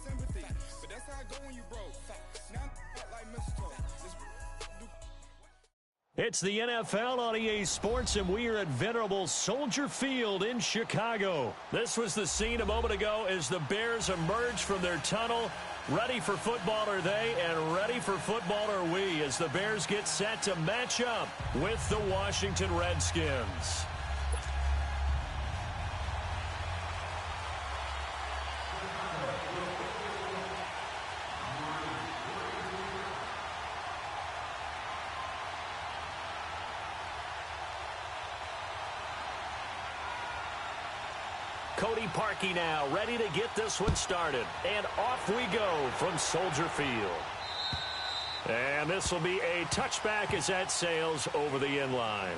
sympathy. But that's how I go when you broke. Now I'm like mistletoe. It's the NFL on EA Sports, and we are at venerable Soldier Field in Chicago. This was the scene a moment ago as the Bears emerged from their tunnel. Ready for football are they, and ready for football are we, as the Bears get set to match up with the Washington Redskins. Cody Parkey now ready to get this one started. And off we go from Soldier Field. And this will be a touchback as that sails over the end line.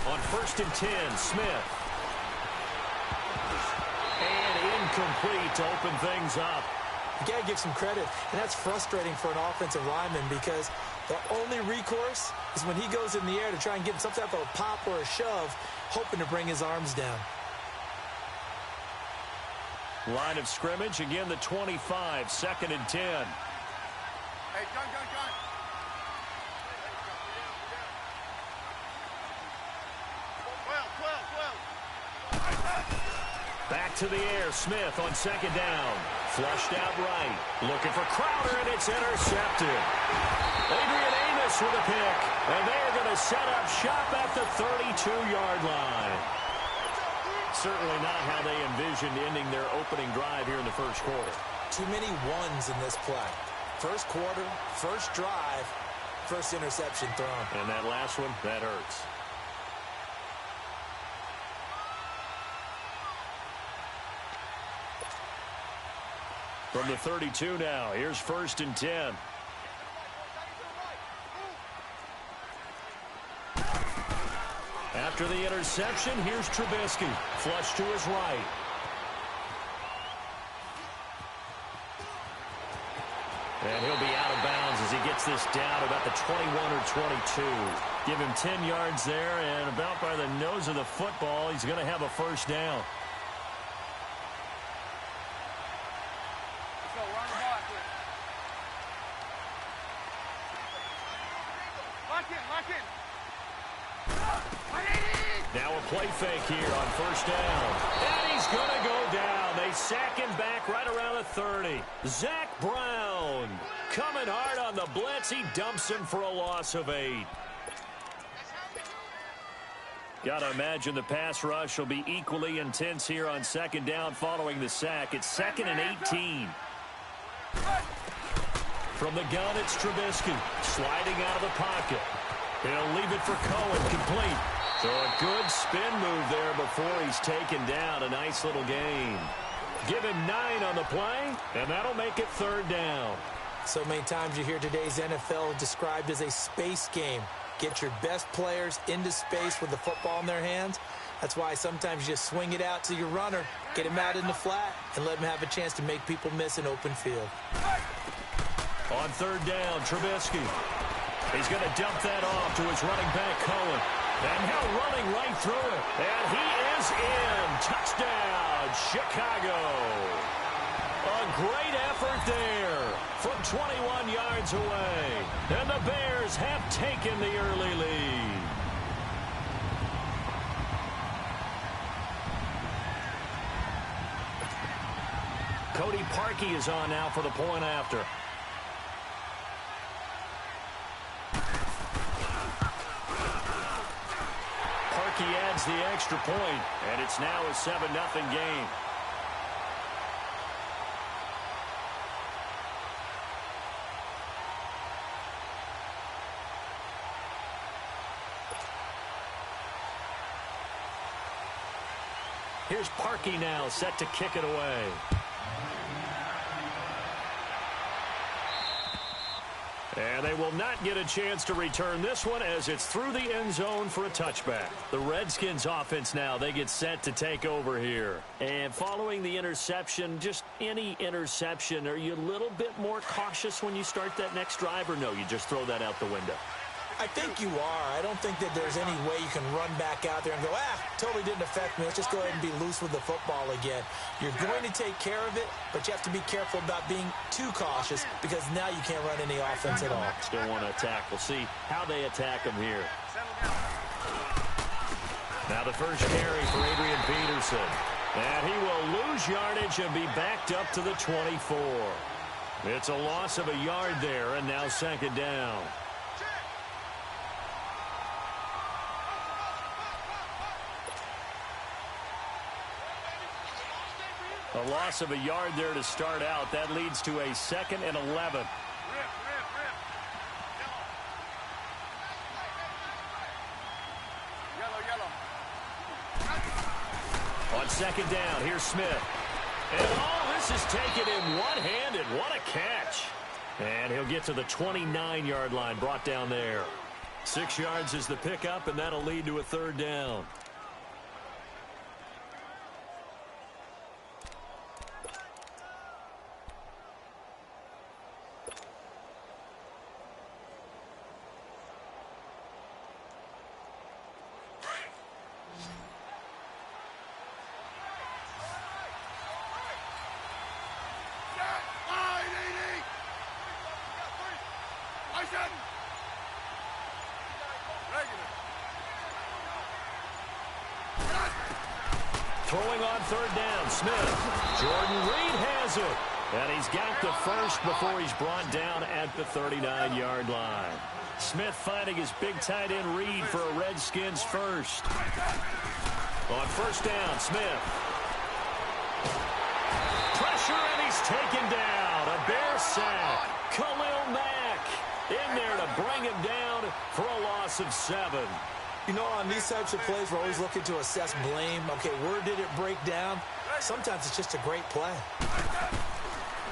On 1st and 10, Smith. And incomplete to open things up. You got to give some credit, and that's frustrating for an offensive lineman because the only recourse is when he goes in the air to try and get some type of a pop or a shove, hoping to bring his arms down. Line of scrimmage, again the 25, 2nd and 10. Hey, John. Back to the air, Smith on 2nd down. Flushed out right. Looking for Crowder, and it's intercepted. Adrian Amos with a pick. And they're going to set up shop at the 32-yard line. Certainly not how they envisioned ending their opening drive here in the first quarter. Too many ones in this play. First quarter, first drive, first interception thrown. And that last one, that hurts. From the 32 now, here's 1st and 10. After the interception, here's Trubisky. Flush to his right. And he'll be out of bounds as he gets this down about the 21 or 22. Give him 10 yards there, and about by the nose of the football, he's going to have a first down. Now a play fake here on 1st down. And he's going to go down. They sack him back right around the 30. Zach Brown coming hard on the blitz. He dumps him for a loss of 8. Got to imagine the pass rush will be equally intense here on 2nd down following the sack. It's 2nd and 18. From the gun, it's Trubisky sliding out of the pocket. He'll leave it for Cohen, complete. So a good spin move there before he's taken down. A nice little gain. Give him 9 on the play, and that'll make it 3rd down. So many times you hear today's NFL described as a space game. Get your best players into space with the football in their hands. That's why sometimes you just swing it out to your runner, get him out in the flat, and let him have a chance to make people miss an open field. On 3rd down, Trubisky. He's going to dump that off to his running back, Cohen. And now running right through it. And he is in. Touchdown, Chicago. A great effort there from 21 yards away. And the Bears have taken the early lead. Cody Parkey is on now for the point after. He adds the extra point, and it's now a 7-0 game. Here's Parkey now, set to kick it away. And they will not get a chance to return this one as it's through the end zone for a touchback. The Redskins offense now, they get set to take over here. And following the interception, just any interception, are you a little bit more cautious when you start that next drive, or no, you just throw that out the window? I think you are. I don't think that there's any way you can run back out there and go, totally didn't affect me. Let's just go ahead and be loose with the football again. You're going to take care of it, but you have to be careful about being too cautious because now you can't run any offense at all. Still want to attack. We'll see how they attack them here. Now the first carry for Adrian Peterson. And he will lose yardage and be backed up to the 24. It's a loss of a yard there, and now second down. A loss of a yard there to start out. That leads to a 2nd and 11. On second down, here's Smith. And this is taken in one-handed. What a catch. And he'll get to the 29-yard line, brought down there. 6 yards is the pickup, and that'll lead to a third down. Throwing on third down, Smith. Jordan Reed has it. And he's got the first before he's brought down at the 39-yard line. Smith finding his big tight end Reed for a Redskins first. On first down, Smith. Pressure, and he's taken down. A Bear sack. Khalil Mack in there to bring him down for a loss of 7. You know, on these types of plays, we're always looking to assess blame. Okay, where did it break down? Sometimes it's just a great play.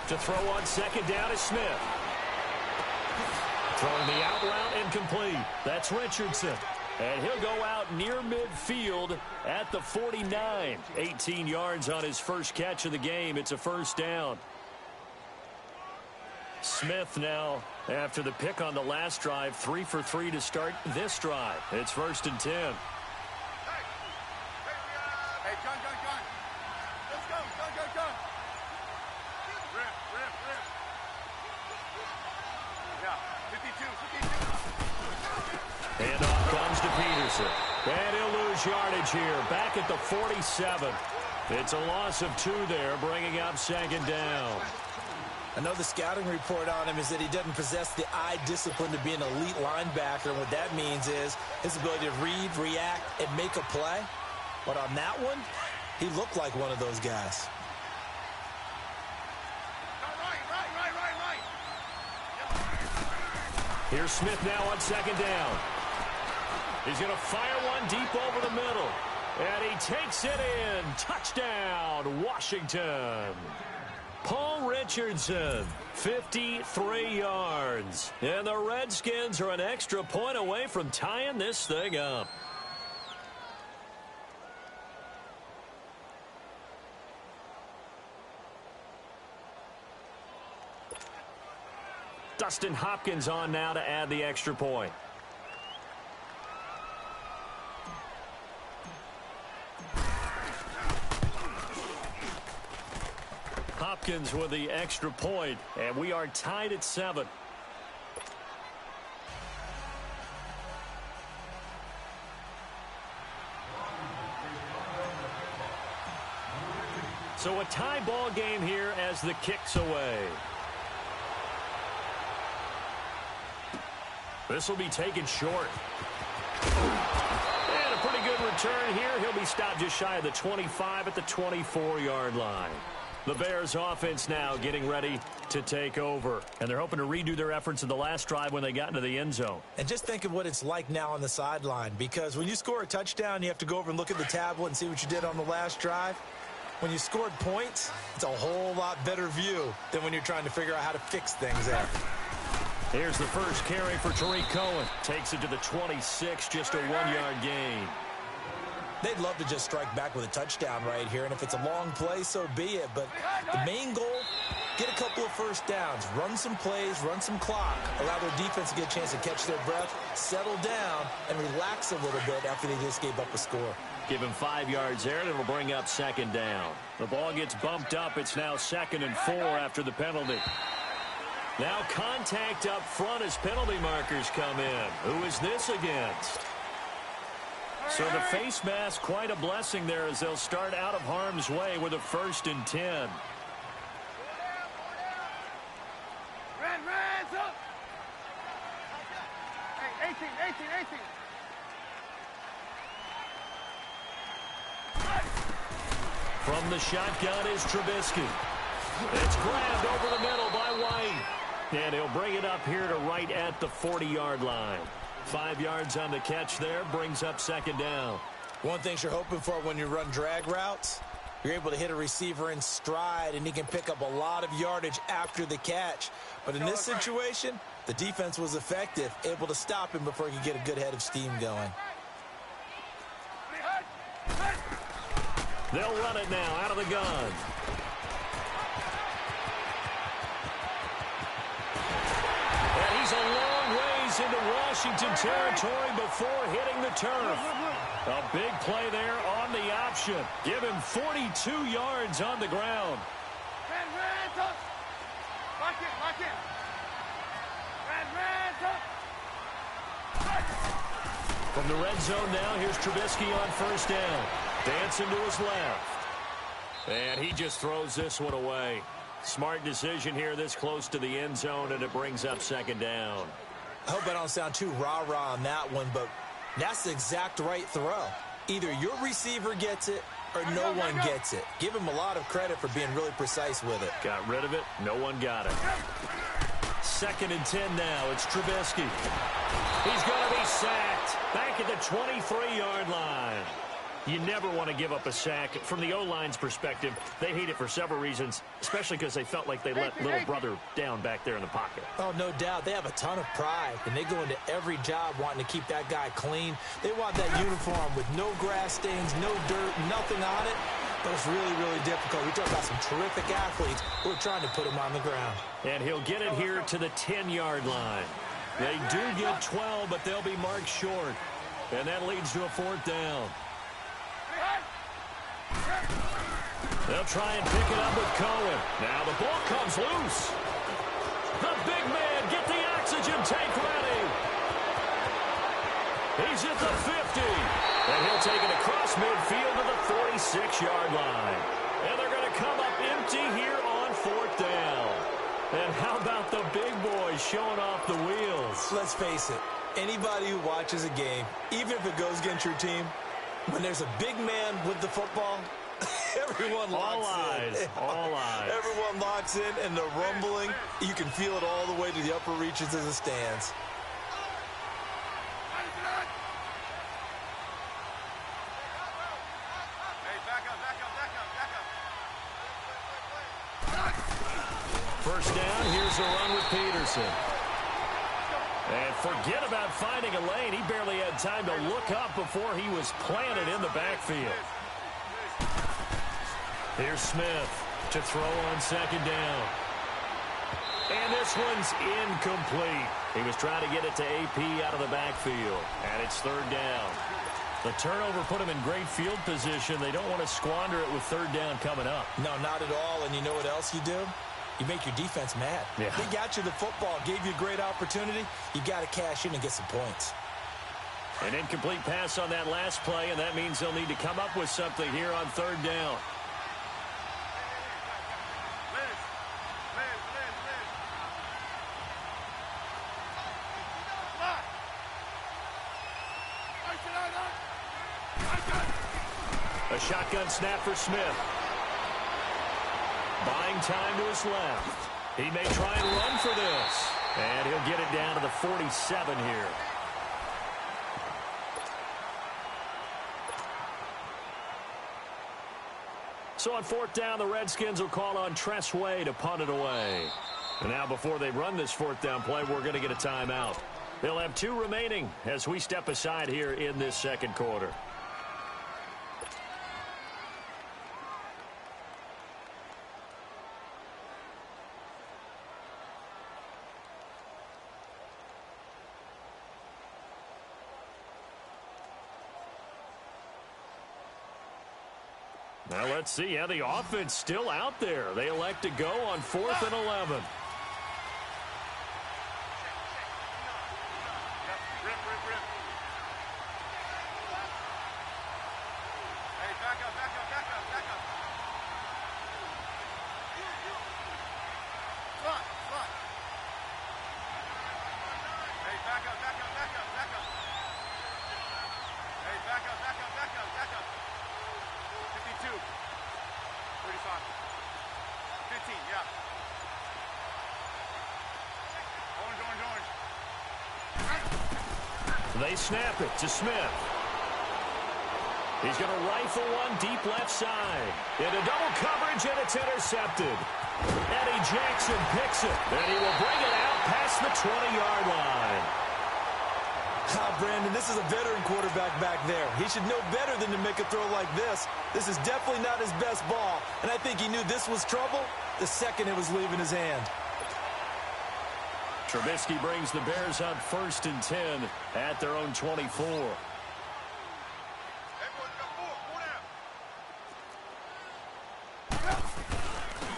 To throw on second down is Smith. Throwing the out route incomplete. That's Richardson. And he'll go out near midfield at the 49. 18 yards on his first catch of the game. It's a first down. Smith now, after the pick on the last drive, 3 for 3 to start this drive. It's 1st and 10. Hey, John. Let's go, John. Rip. Yeah, 52. And off comes to Peterson. And he'll lose yardage here. Back at the 47. It's a loss of 2 there, bringing up second down. I know the scouting report on him is that he doesn't possess the eye discipline to be an elite linebacker, and what that means is his ability to read, react, and make a play. But on that one, he looked like one of those guys. Right. Here's Smith now on second down. He's going to fire one deep over the middle. And he takes it in. Touchdown, Washington. Paul Richardson, 53 yards. And the Redskins are an extra point away from tying this thing up. Dustin Hopkins on now to add the extra point. Hopkins with the extra point, and we are tied at 7. So a tie ball game here as the kick's away. This will be taken short. And a pretty good return here. He'll be stopped just shy of the 25 at the 24-yard line. The Bears offense now getting ready to take over. And they're hoping to redo their efforts in the last drive when they got into the end zone. And just think of what it's like now on the sideline, because when you score a touchdown, you have to go over and look at the tablet and see what you did on the last drive. When you scored points, it's a whole lot better view than when you're trying to figure out how to fix things there. Here's the first carry for Tariq Cohen. Takes it to the 26, just a 1-yard gain. They'd love to just strike back with a touchdown right here, and if it's a long play, so be it. But the main goal, get a couple of first downs, run some plays, run some clock, allow their defense to get a chance to catch their breath, settle down, and relax a little bit after they just gave up a score. Give him 5 yards there, and it'll bring up second down. The ball gets bumped up. It's now 2nd and 4 after the penalty. Now contact up front as penalty markers come in. Who is this against? So the face mask, quite a blessing there as they'll start out of harm's way with a 1st and 10. Ran, up. Hey, 18. From the shotgun is Trubisky. It's grabbed over the middle by White. And he'll bring it up here to right at the 40-yard line. 5 yards on the catch there, brings up second down. One thing you're hoping for when you run drag routes, you're able to hit a receiver in stride, and he can pick up a lot of yardage after the catch. But in this situation, the defense was effective, able to stop him before he could get a good head of steam going. They'll run it now out of the gun. And he's a long ways into Washington territory before hitting the turf. A big play there on the option. Give him 42 yards on the ground. Lock in. From the red zone now, here's Trubisky on first down. Dancing to his left. And he just throws this one away. Smart decision here this close to the end zone, and it brings up second down. I hope I don't sound too rah-rah on that one, but that's the exact right throw. Either your receiver gets it or no one gets it. Give him a lot of credit for being really precise with it. Got rid of it. No one got it. 2nd and 10 now. It's Trubisky. He's going to be sacked back at the 23-yard line. You never want to give up a sack. From the O-line's perspective, they hate it for several reasons, especially because they felt like they let little brother down back there in the pocket. Oh, no doubt. They have a ton of pride, and they go into every job wanting to keep that guy clean. They want that uniform with no grass stains, no dirt, nothing on it. But it's really, really difficult. We talk about some terrific athletes who are trying to put him on the ground. And he'll get it here to the 10-yard line. They do get 12, but they'll be marked short. And that leads to a 4th down. They'll try and pick it up with Cohen. Now the ball comes loose. The big man, get the oxygen tank ready. He's at the 50. And he'll take it across midfield to the 46-yard line. And they're going to come up empty here on 4th down. And how about the big boys showing off the wheels? Let's face it, anybody who watches a game, even if it goes against your team, when there's a big man with the football, everyone locks in. All eyes. Everyone locks in, and the rumbling, you can feel it all the way to the upper reaches of the stands. First down, here's a run with Peterson. And forget about finding a lane. He barely had time to look up before he was planted in the backfield. Here's Smith to throw on second down. And this one's incomplete. He was trying to get it to AP out of the backfield. And it's 3rd down. The turnover put him in great field position. They don't want to squander it with 3rd down coming up. No, not at all. And you know what else you do? You make your defense mad. Yeah. They got you the football, gave you a great opportunity. You got to cash in and get some points. An incomplete pass on that last play, and that means they'll need to come up with something here on 3rd down. A shotgun snap for Smith. Buying time to his left. He may try and run for this. And he'll get it down to the 47 here. So on fourth down, the Redskins will call on Tress Way to punt it away. And now before they run this fourth down play, we're going to get a timeout. They'll have 2 remaining as we step aside here in this second quarter. Now let's see how the offense still out there. They elect to go on 4th and 11. They snap it to Smith. He's going to rifle one deep left side. Into double coverage, and it's intercepted. Eddie Jackson picks it, and he will bring it out past the 20-yard line. Brandon, this is a veteran quarterback back there. He should know better than to make a throw like this. This is definitely not his best ball, and I think he knew this was trouble the second it was leaving his hand. Trubisky brings the Bears on 1st and 10 at their own 24.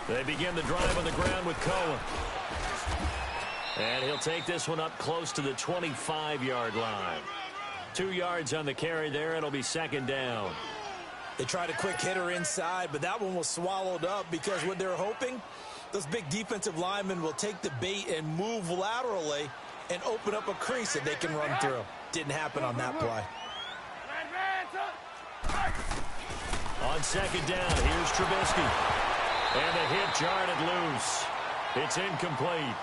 They begin the drive on the ground with Cohen. And he'll take this one up close to the 25-yard line. 2 yards on the carry there. It'll be 2nd down. They tried a quick hitter inside, but that one was swallowed up because what they're hoping, those big defensive linemen will take the bait and move laterally and open up a crease that they can run through. Didn't happen on that play. On 2nd down, here's Trubisky. And the hit jarred it loose. It's incomplete.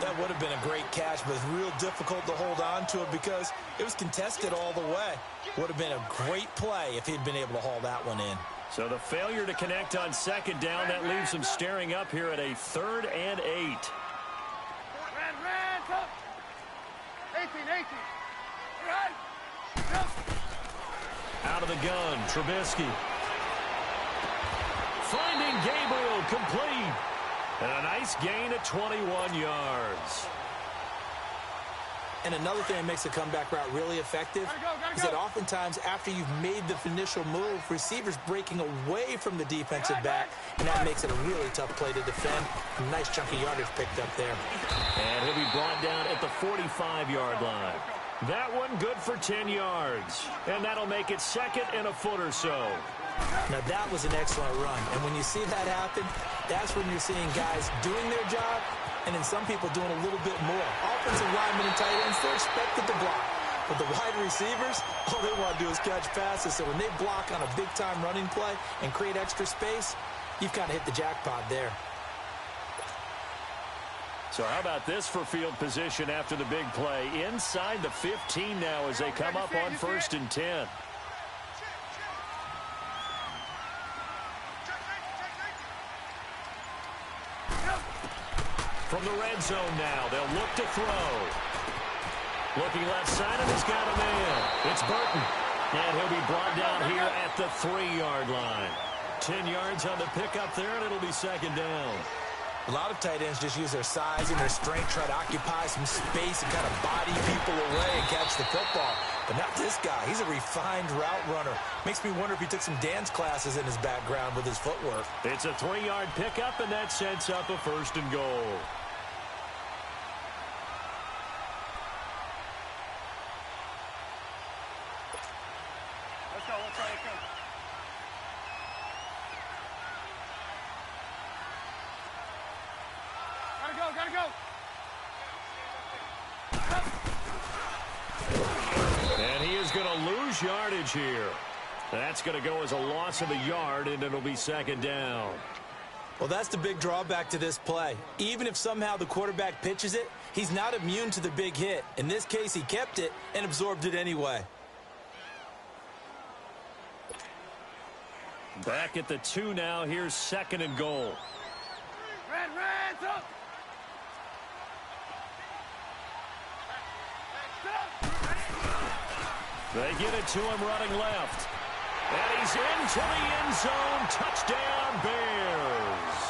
That would have been a great catch, but it's real difficult to hold on to it because it was contested all the way. Would have been a great play if he'd been able to haul that one in. So the failure to connect on 2nd down, that leaves him staring up here at a 3rd and 8. 18. Out of the gun, Trubisky. Finding Gabriel, complete. And a nice gain at 21 yards. And another thing that makes the comeback route really effective is that oftentimes after you've made the initial move, receivers breaking away from the defensive back, and that makes it a really tough play to defend. A nice chunky yardage picked up there. And he'll be brought down at the 45-yard line. That one good for 10 yards. And that'll make it 2nd and a foot or so. Now that was an excellent run. And when you see that happen, that's when you're seeing guys doing their job and then some people doing a little bit more. Offensive linemen and tight ends, they're expected to block. But the wide receivers, all they want to do is catch passes. So when they block on a big-time running play and create extra space, you've kind of hit the jackpot there. So how about this for field position after the big play? Inside the 15 now as they come up on 1st and 10. From the red zone now, they'll look to throw. Looking left side, and he's got a man. It's Burton. And he'll be brought down here at the 3-yard line. 10 yards on the pickup there, and it'll be 2nd down. A lot of tight ends just use their size and their strength, try to occupy some space and kind of body people away and catch the football. But not this guy. He's a refined route runner. Makes me wonder if he took some dance classes in his background with his footwork. It's a 3-yard pickup, and that sets up a 1st and goal. Let's go. Gotta go. And he is going to lose lose yardage here. That's going to go as a loss of a yard, and it'll be second down. Well, that's the big drawback to this play. Even if somehow the quarterback pitches it, he's not immune to the big hit. In this case, he kept it and absorbed it anyway. Back at the 2 now. Here's second and goal. Red, up. They get it to him running left. And he's into the end zone. Touchdown, Bears.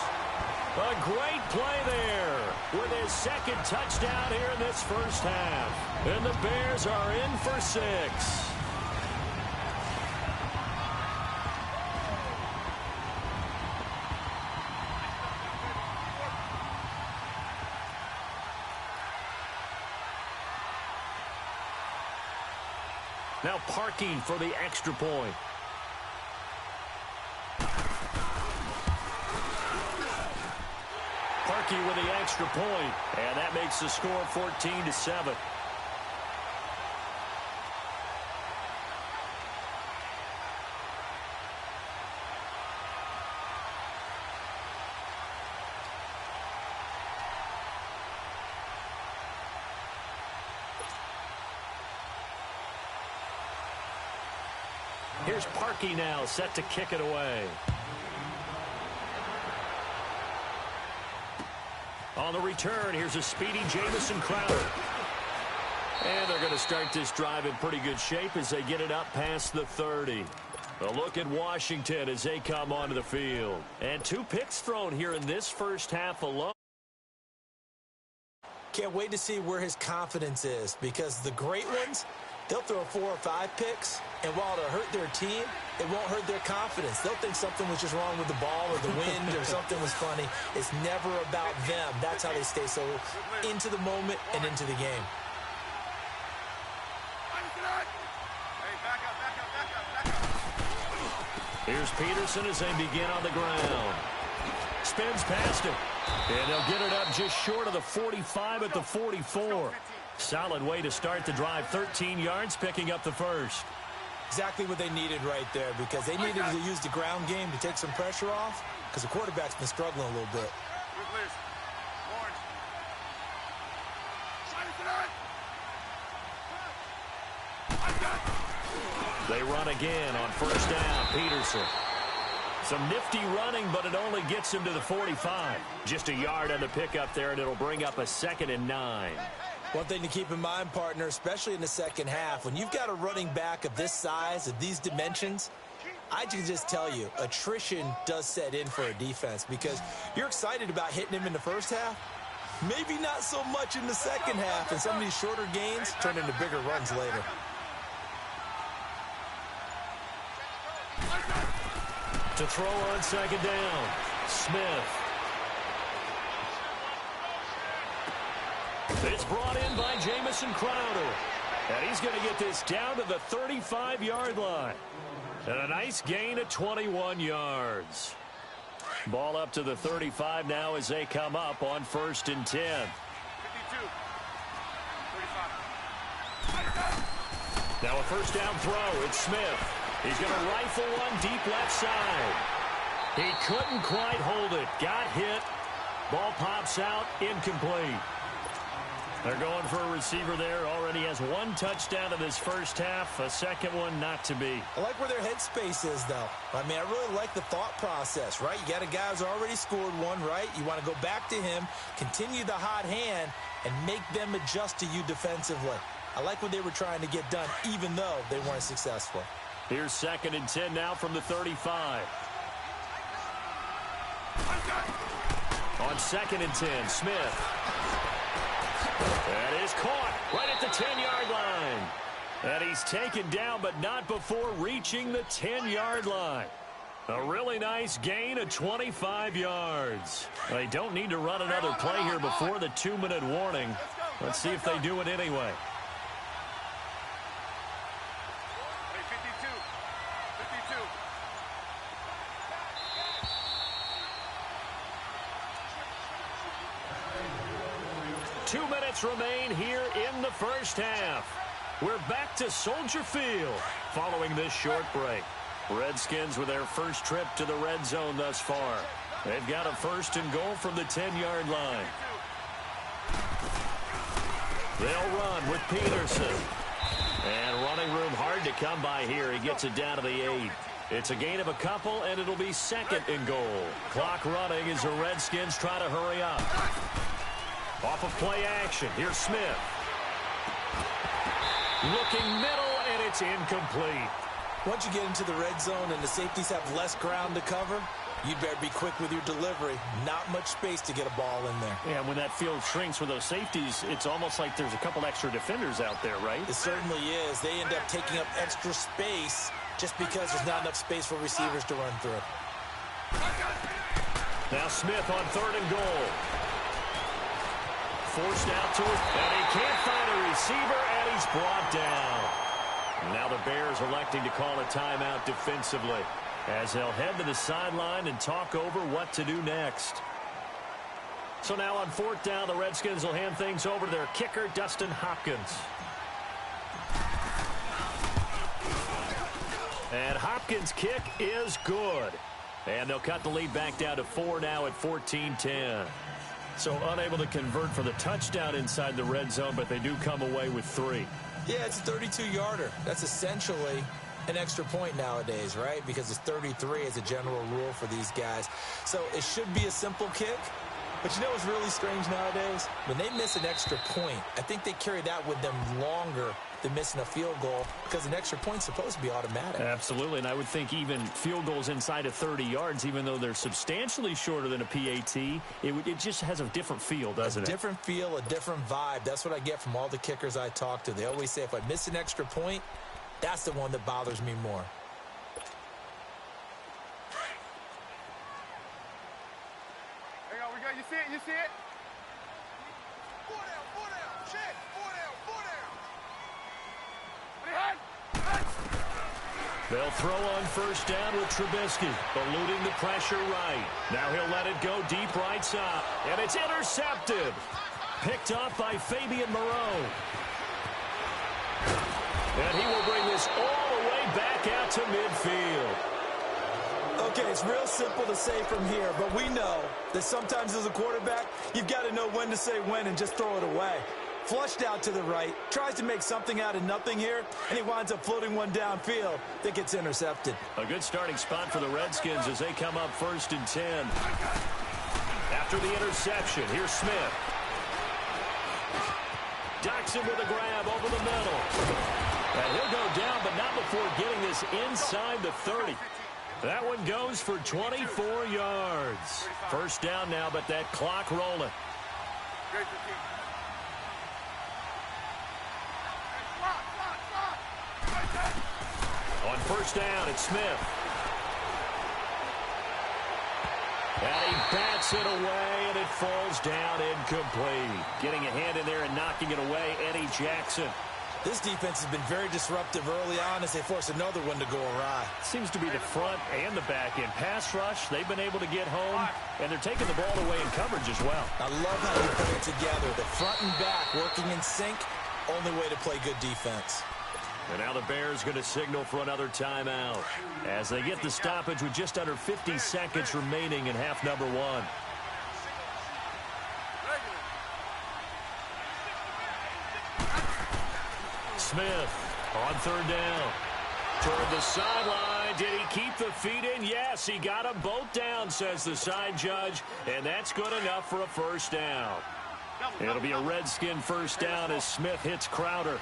A great play there with his second touchdown here in this first half. And the Bears are in for 6. Now Parkey for the extra point. Parkey with the extra point, and that makes the score 14-7. Here's Parkey now, set to kick it away. On the return, here's a speedy Jamison Crowder. And they're going to start this drive in pretty good shape as they get it up past the 30. A look at Washington as they come onto the field. And 2 picks thrown here in this first half alone. Can't wait to see where his confidence is, because the great ones, they'll throw 4 or 5 picks, and while it'll hurt their team, it won't hurt their confidence. They'll think something was just wrong with the ball or the wind or something was funny. It's never about them. That's how they stay so into the moment and into the game. Here's Peterson as they begin on the ground. Spins past him. And they'll get it up just short of the 45 at the 44. Solid way to start the drive. 13 yards, picking up the first. Exactly what they needed right there, because they needed to use the ground game to take some pressure off, because the quarterback's been struggling a little bit. They run again on first down. Peterson. Some nifty running, but it only gets him to the 45. Just a yard on the pickup there, and it'll bring up a 2nd and 9. One thing to keep in mind, partner, especially in the second half, when you've got a running back of this size, of these dimensions, I can just tell you, attrition does set in for a defense, because you're excited about hitting him in the first half, maybe not so much in the second half, and some of these shorter gains turn into bigger runs later. To throw on second down, Smith. It's brought in by Jamison Crowder. And he's going to get this down to the 35-yard line. And a nice gain of 21 yards. Ball up to the 35 now as they come up on 1st and 10. 52. 35. Now a first down throw. It's Smith. He's going to rifle one deep left side. He couldn't quite hold it. Got hit. Ball pops out. Incomplete. They're going for a receiver there. Already has 1 touchdown in this first half. A second one not to be. I like where their headspace is, though. I mean, I really like the thought process, right? You got a guy who's already scored one, right? You want to go back to him, continue the hot hand, and make them adjust to you defensively. I like what they were trying to get done, even though they weren't successful. Here's 2nd and 10 now from the 35. On 2nd and 10, Smith. That is caught right at the 10-yard line. And he's taken down, but not before reaching the 10-yard line. A really nice gain of 25 yards. They don't need to run another play here before the 2-minute warning. Let's see if they do it anyway. 2 minutes remain here in the first half. We're back to Soldier Field following this short break. Redskins with their first trip to the red zone thus far. They've got a 1st and goal from the 10-yard line. They'll run with Peterson. And running room hard to come by here. He gets it down to the 8. It's a gain of a couple, and it'll be 2nd and goal. Clock running as the Redskins try to hurry up. Off of play action. Here's Smith. Looking middle, and it's incomplete. Once you get into the red zone and the safeties have less ground to cover, you'd better be quick with your delivery. Not much space to get a ball in there. Yeah, when that field shrinks for those safeties, it's almost like there's a couple extra defenders out there, right? It certainly is. They end up taking up extra space just because there's not enough space for receivers to run through. Now Smith on 3rd and goal. Forced out to it, and he can't find a receiver, and he's brought down. Now the Bears electing to call a timeout defensively as they'll head to the sideline and talk over what to do next. So now on 4th down, the Redskins will hand things over to their kicker, Dustin Hopkins. And Hopkins' kick is good. And they'll cut the lead back down to 4 now at 14-10. So unable to convert for the touchdown inside the red zone, but they do come away with 3. Yeah, it's a 32-yarder. That's essentially an extra point nowadays, right? Because it's 33 as a general rule for these guys. So it should be a simple kick. But you know what's really strange nowadays? When they miss an extra point, I think they carry that with them longer than missing a field goal because an extra point's supposed to be automatic. Absolutely, and I would think even field goals inside of 30 yards, even though they're substantially shorter than a PAT, it just has a different feel, doesn't it? A different feel, a different vibe. That's what I get from all the kickers I talk to. They always say if I miss an extra point, that's the one that bothers me more. Hang on, we got, you see it, you see it? 4 down, check, 4 down. Behind. They'll throw on 1st down with Trubisky, eluding the pressure right. Now he'll let it go deep right side, and it's intercepted. Picked off by Fabian Moreau. And he will bring this all the way back out to midfield. Okay, it's real simple to say from here, but we know that sometimes as a quarterback, you've got to know when to say when and just throw it away. Flushed out to the right, tries to make something out of nothing here, and he winds up floating one downfield that gets intercepted. A good starting spot for the Redskins as they come up 1st and 10. After the interception, here's Smith. Docks him with a grab over the middle. And he'll go down, but not before getting this inside the 30. That one goes for 24 yards. 1st down now, but that clock rolling. On 1st down, it's Smith. And he bats it away, and it falls down incomplete. Getting a hand in there and knocking it away, Eddie Jackson. This defense has been very disruptive early on as they force another one to go awry. Seems to be the front and the back end. Pass rush, they've been able to get home, and they're taking the ball away in coverage as well. I love how you put it together. The front and back working in sync, only way to play good defense. And now the Bears going to signal for another timeout as they get the stoppage with just under 50 seconds remaining in half number 1. Smith on 3rd down. Toward the sideline. Did he keep the feet in? Yes, he got them both down, says the side judge. And that's good enough for a 1st down. It'll be a Redskin 1st down as Smith hits Crowder.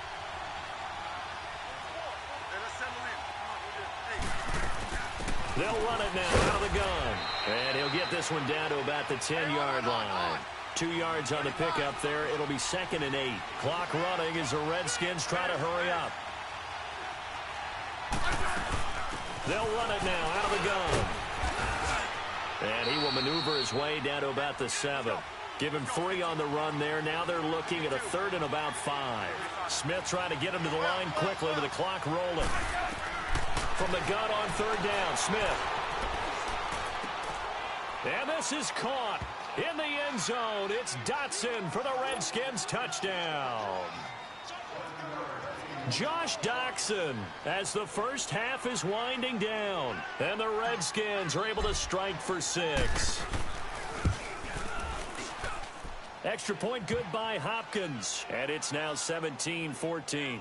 They'll run it now out of the gun. And he'll get this one down to about the 10-yard line. 2 yards on the pickup there. It'll be 2nd and 8. Clock running as the Redskins try to hurry up. They'll run it now out of the gun. And he will maneuver his way down to about the 7. Give him 3 on the run there. Now they're looking at a 3rd and about 5. Smith trying to get him to the line quickly with the clock rolling. From the gun on 3rd down, Smith. And this is caught in the end zone. It's Dotson for the Redskins touchdown. Josh Doxson as the first half is winding down. And the Redskins are able to strike for 6. Extra point good by Hopkins. And it's now 17-14.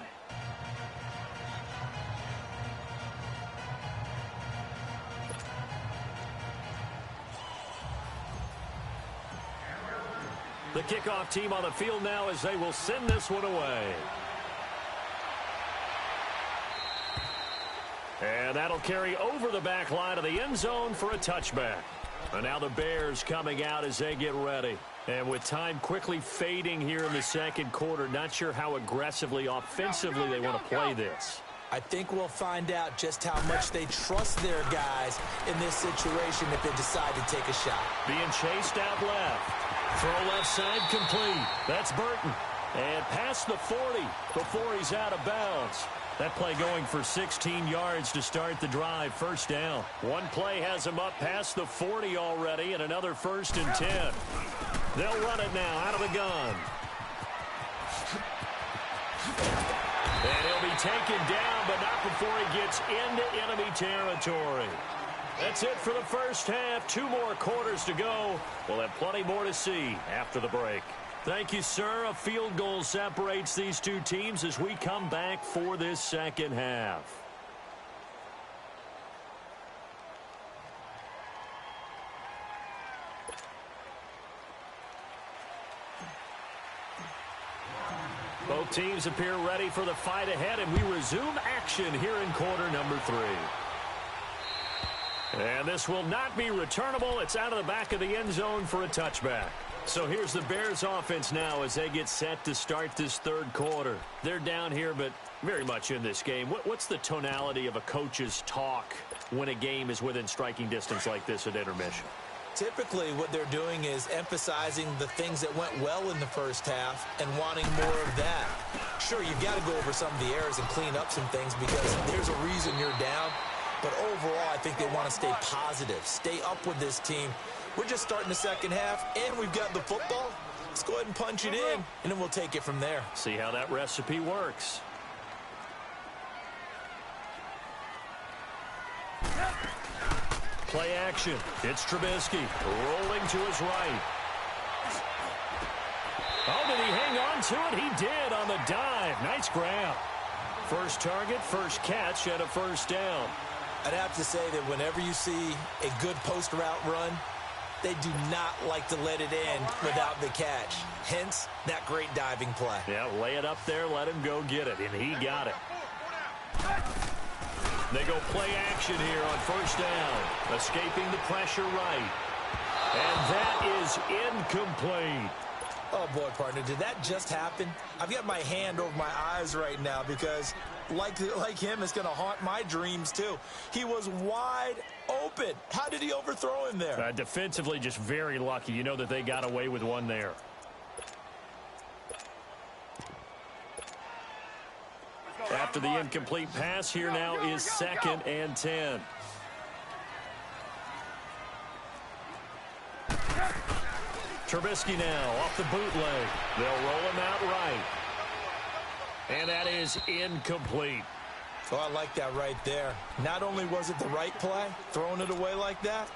The kickoff team on the field now as they will send this one away. And that'll carry over the back line of the end zone for a touchback. And now the Bears coming out as they get ready. And with time quickly fading here in the second quarter, not sure how aggressively, offensively they want to play this. I think we'll find out just how much they trust their guys in this situation if they decide to take a shot. Being chased out left. Throw left side complete. That's Burton. And past the 40 before he's out of bounds. That play going for 16 yards to start the drive. First down. One play has him up past the 40 already, and another 1st and 10. They'll run it now out of the gun. And he'll be taken down, but not before he gets into enemy territory. That's it for the first half. 2 more quarters to go. We'll have plenty more to see after the break. Thank you, sir. A field goal separates these two teams as we come back for this second half. Both teams appear ready for the fight ahead, and we resume action here in quarter number 3. And this will not be returnable. It's out of the back of the end zone for a touchback. So here's the Bears offense now as they get set to start this third quarter. They're down here, but very much in this game. What's the tonality of a coach's talk when a game is within striking distance like this at intermission? Typically, what they're doing is emphasizing the things that went well in the first half and wanting more of that. Sure, you've got to go over some of the errors and clean up some things because there's a reason you're down. But overall, I think they want to stay positive, stay up with this team. We're just starting the second half, and we've got the football. Let's go ahead and punch it in, and then we'll take it from there. See how that recipe works. Play action. It's Trubisky rolling to his right. Oh, did he hang on to it? He did on the dive. Nice grab. First target, first catch, and a first down. I'd have to say that whenever you see a good post route run, they do not like to let it end without the catch. Hence, that great diving play. Yeah, lay it up there, let him go get it, and he got it. They go play action here on first down. Escaping the pressure right. And that is incomplete. Oh, boy, partner, did that just happen? I've got my hand over my eyes right now because, like him, it's going to haunt my dreams, too. He was wide open. How did he overthrow him there? Defensively, just very lucky. You know that they got away with one there. After the incomplete pass, here now is 2nd and 10. Trubisky now off the bootleg. They'll roll him out right. And that is incomplete. Oh, I like that right there. Not only was it the right play, throwing it away like that,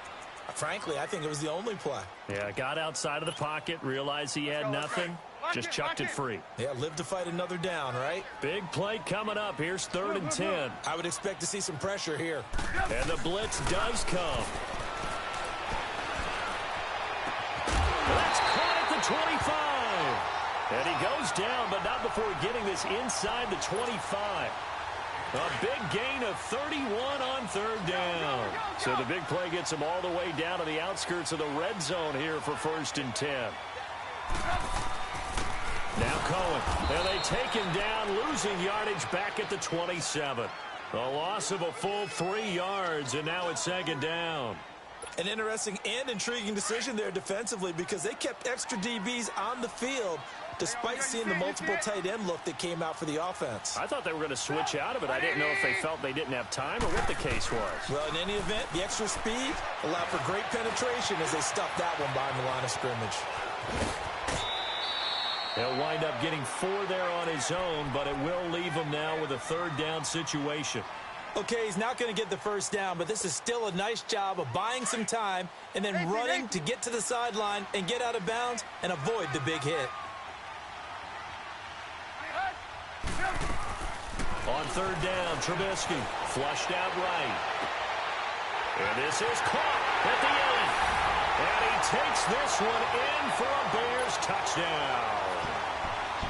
frankly, I think it was the only play. Yeah, got outside of the pocket, realized he had nothing, just chucked it free. Yeah, live to fight another down, right? Big play coming up. Here's 3rd and 10. I would expect to see some pressure here. And the blitz does come. That's caught at the 25. And he goes down, but not before getting this inside the 25. A big gain of 31 on 3rd down. So the big play gets him all the way down to the outskirts of the red zone here for 1st and 10. Now Cohen. And they take him down, losing yardage back at the 27. A loss of a full 3 yards, and now it's 2nd down. An interesting and intriguing decision there defensively because they kept extra DBs on the field despite seeing the multiple tight end look that came out for the offense. I thought they were going to switch out of it. I didn't know if they felt they didn't have time or what the case was. Well, in any event, the extra speed allowed for great penetration as they stuffed that one behind the line of scrimmage. He'll wind up getting 4 there on his own, but it will leave him now with a third down situation. Okay, he's not going to get the first down, but this is still a nice job of buying some time and then running to get to the sideline and get out of bounds and avoid the big hit. On third down, Trubisky flushed out right. And this is caught at the 8. And he takes this one in for a Bears touchdown.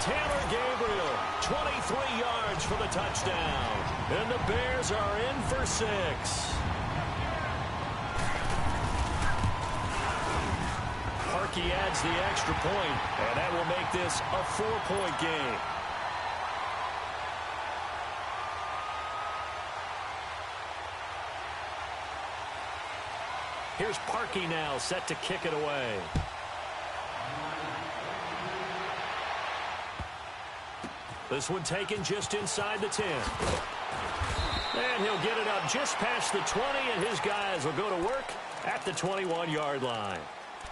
Taylor Gabriel, 23 yards for the touchdown. And the Bears are in for 6. Parkey adds the extra point, and that will make this a 4-point game. Here's Parkey now, set to kick it away. This one taken just inside the 10. And he'll get it up just past the 20, and his guys will go to work at the 21-yard line.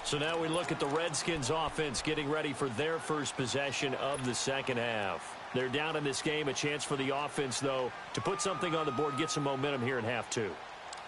So now we look at the Redskins offense getting ready for their first possession of the second half. They're down in this game. A chance for the offense, though, to put something on the board, get some momentum here in half 2.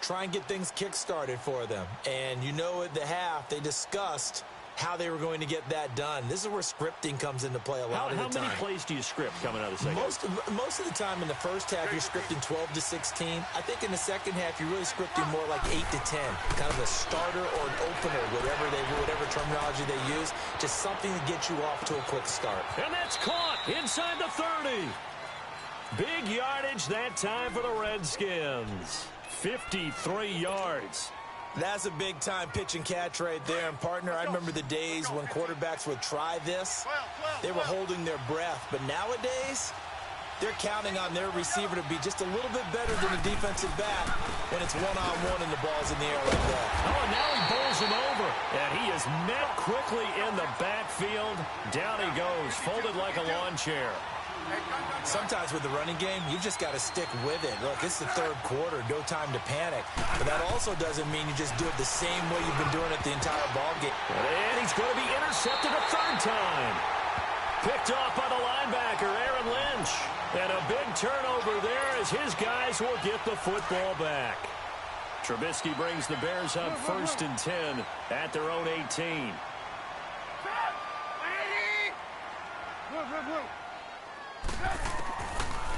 Try and get things kick-started for them. And you know at the half, they discussed how they were going to get that done. This is where scripting comes into play a lot of the time. How many plays do you script coming out of the second half? Most of the time in the first half, you're scripting 12 to 16. I think in the second half, you're really scripting more like 8 to 10. Kind of a starter or an opener, whatever terminology they use. Just something to get you off to a quick start. And that's caught inside the 30. Big yardage that time for the Redskins. 53 yards. That's a big-time pitch and catch right there. And, partner, I remember the days when quarterbacks would try this. They were holding their breath. But nowadays, they're counting on their receiver to be just a little bit better than a defensive back when it's one-on-one and the ball's in the air like that. Oh, and now he bowls him over. And he is met quickly in the backfield. Down he goes, folded like a lawn chair. Sometimes with the running game, you've just got to stick with it. Look, it's the third quarter, no time to panic. But that also doesn't mean you just do it the same way you've been doing it the entire ball game. And he's going to be intercepted a third time. Picked off by the linebacker, Aaron Lynch. And a big turnover there as his guys will get the football back. Trubisky brings the Bears up 1st and 10 at their own 18.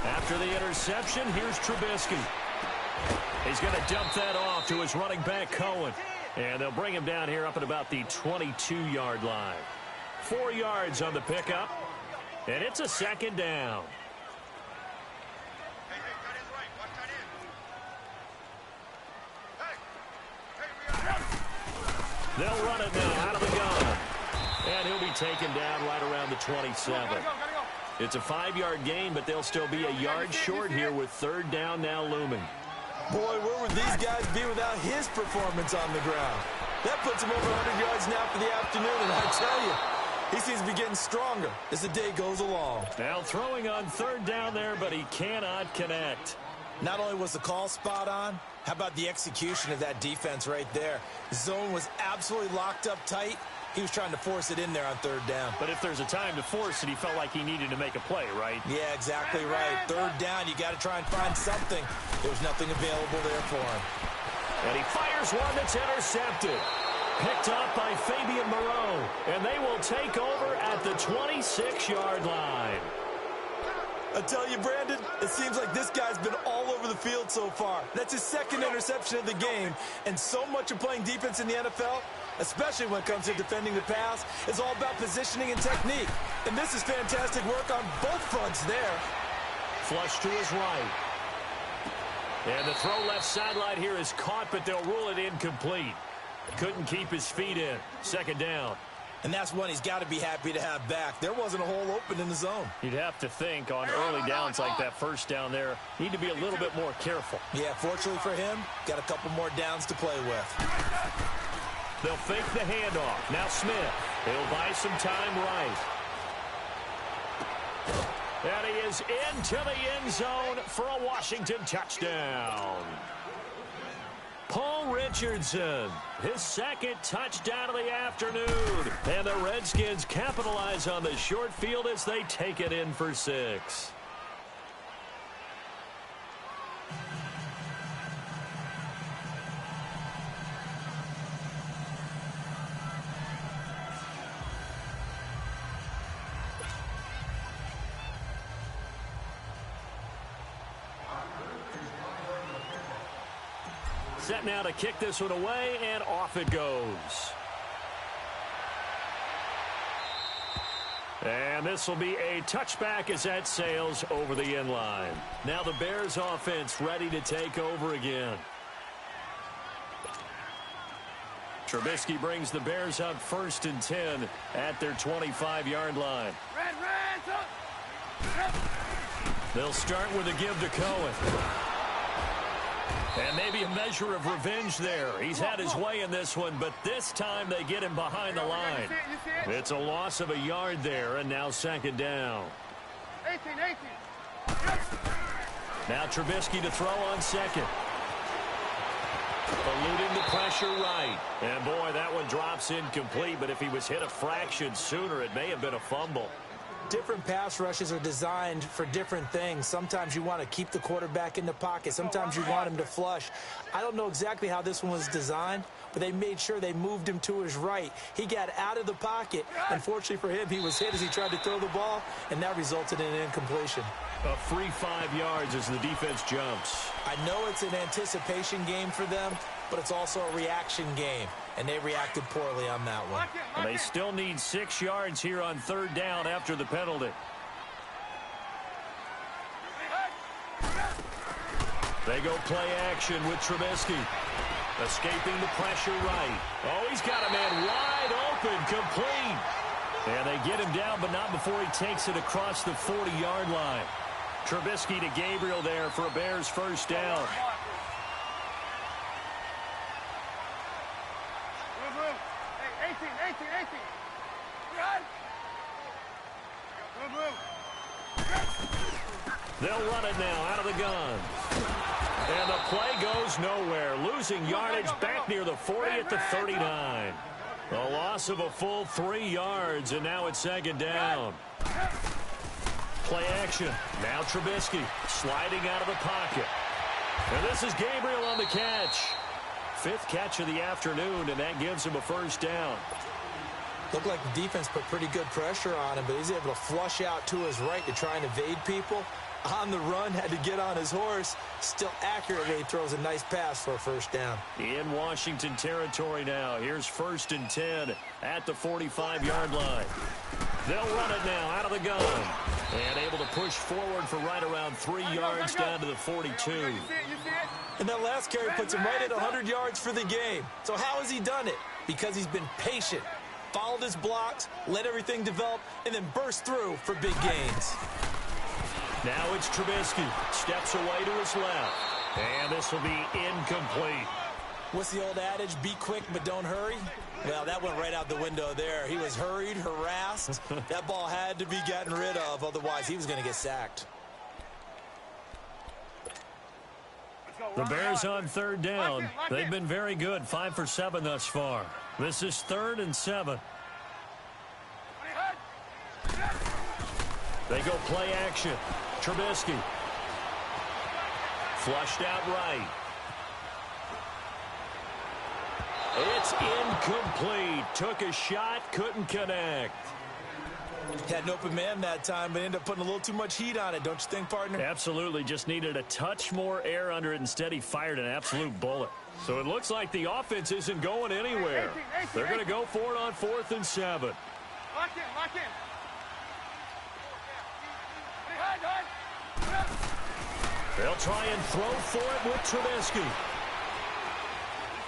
After the interception, here's Trubisky. He's going to dump that off to his running back, Cohen. And they'll bring him down here up at about the 22-yard line. 4 yards on the pickup. And it's a second down. They'll run it now out of the gun. And he'll be taken down right around the 27. It's a 5-yard gain, but they'll still be a yard short here with third down now looming. Boy, where would these guys be without his performance on the ground? That puts him over 100 yards now for the afternoon, and I tell you, he seems to be getting stronger as the day goes along. Now throwing on third down there, but he cannot connect. Not only was the call spot on, how about the execution of that defense right there? The zone was absolutely locked up tight. He was trying to force it in there on third down. But if there's a time to force it, he felt like he needed to make a play, right? Yeah, exactly right. Third down, you got to try and find something. There was nothing available there for him. And he fires one that's intercepted. Picked up by Fabian Moreau. And they will take over at the 26-yard line. I tell you, Brandon, it seems like this guy's been all over the field so far. That's his second interception of the game. And so much of playing defense in the NFL, especially when it comes to defending the pass, is all about positioning and technique. And this is fantastic work on both fronts there. Flush to his right. And the throw left sideline here is caught, but they'll rule it incomplete. Couldn't keep his feet in. Second down. And that's one he's got to be happy to have back. There wasn't a hole open in the zone. You'd have to think on early downs like that first down there, need to be a little bit more careful. Yeah, fortunately for him, got a couple more downs to play with. They'll fake the handoff. Now Smith. He'll buy some time right. And he is into the end zone for a Washington touchdown. Paul Richardson, his second touchdown of the afternoon. And the Redskins capitalize on the short field as they take it in for 6. Set now to kick this one away, and off it goes. And this will be a touchback as that sails over the end line. Now the Bears offense ready to take over again. Trubisky brings the Bears up 1st and 10 at their 25-yard line. They'll start with a give to Cohen. And maybe a measure of revenge there. He's had his way in this one, but this time they get him behind the line. It's a loss of a yard there, and now 2nd down. 18. Now Trubisky to throw on 2nd. Eluding the pressure right. And boy, that one drops incomplete, but if he was hit a fraction sooner, it may have been a fumble. Different pass rushes are designed for different things. Sometimes you want to keep the quarterback in the pocket. Sometimes you want him to flush. I don't know exactly how this one was designed, but they made sure they moved him to his right. He got out of the pocket. Unfortunately for him, he was hit as he tried to throw the ball, and that resulted in an incompletion. A free 5 yards as the defense jumps. I know it's an anticipation game for them, but it's also a reaction game, and they reacted poorly on that one. And they still need 6 yards here on 3rd down after the penalty. They go play action with Trubisky. Escaping the pressure right. Oh, he's got a man wide open, complete. And they get him down, but not before he takes it across the 40-yard line. Trubisky to Gabriel there for a Bears 1st down. Hey, 18. They'll run it now out of the gun. And the play goes nowhere. Losing yardage back near the 40 at the 39. A loss of a full 3 yards, and now it's 2nd down. Play action. Now Trubisky sliding out of the pocket. And this is Gabriel on the catch. 5th catch of the afternoon, and that gives him a 1st down. Looked like the defense put pretty good pressure on him, but he's able to flush out to his right to try and evade people. On the run, had to get on his horse. Still accurately throws a nice pass for a 1st down. In Washington territory now. Here's 1st and 10 at the 45-yard line. They'll run it now out of the gun. And able to push forward for right around 3 yards down to the 42. And that last carry puts him right at 100 yards for the game. So how has he done it? Because he's been patient, followed his blocks, let everything develop, and then burst through for big gains. Now it's Trubisky. Steps away to his left. And this will be incomplete. What's the old adage? Be quick, but don't hurry. Well, that went right out the window there. He was hurried, harassed. That ball had to be gotten rid of. Otherwise, he was going to get sacked. The Bears on 3rd down. They've been very good. 5 for 7 thus far. This is 3rd and 7. They go play action. Trubisky. Flushed out right. It's incomplete. Took a shot, couldn't connect. Had an open man that time, but ended up putting a little too much heat on it, don't you think, partner? Absolutely. Just needed a touch more air under it. Instead, he fired an absolute bullet. So it looks like the offense isn't going anywhere. They're going to go for it on 4th and 7. Lock in. They'll try and throw for it with Trubisky.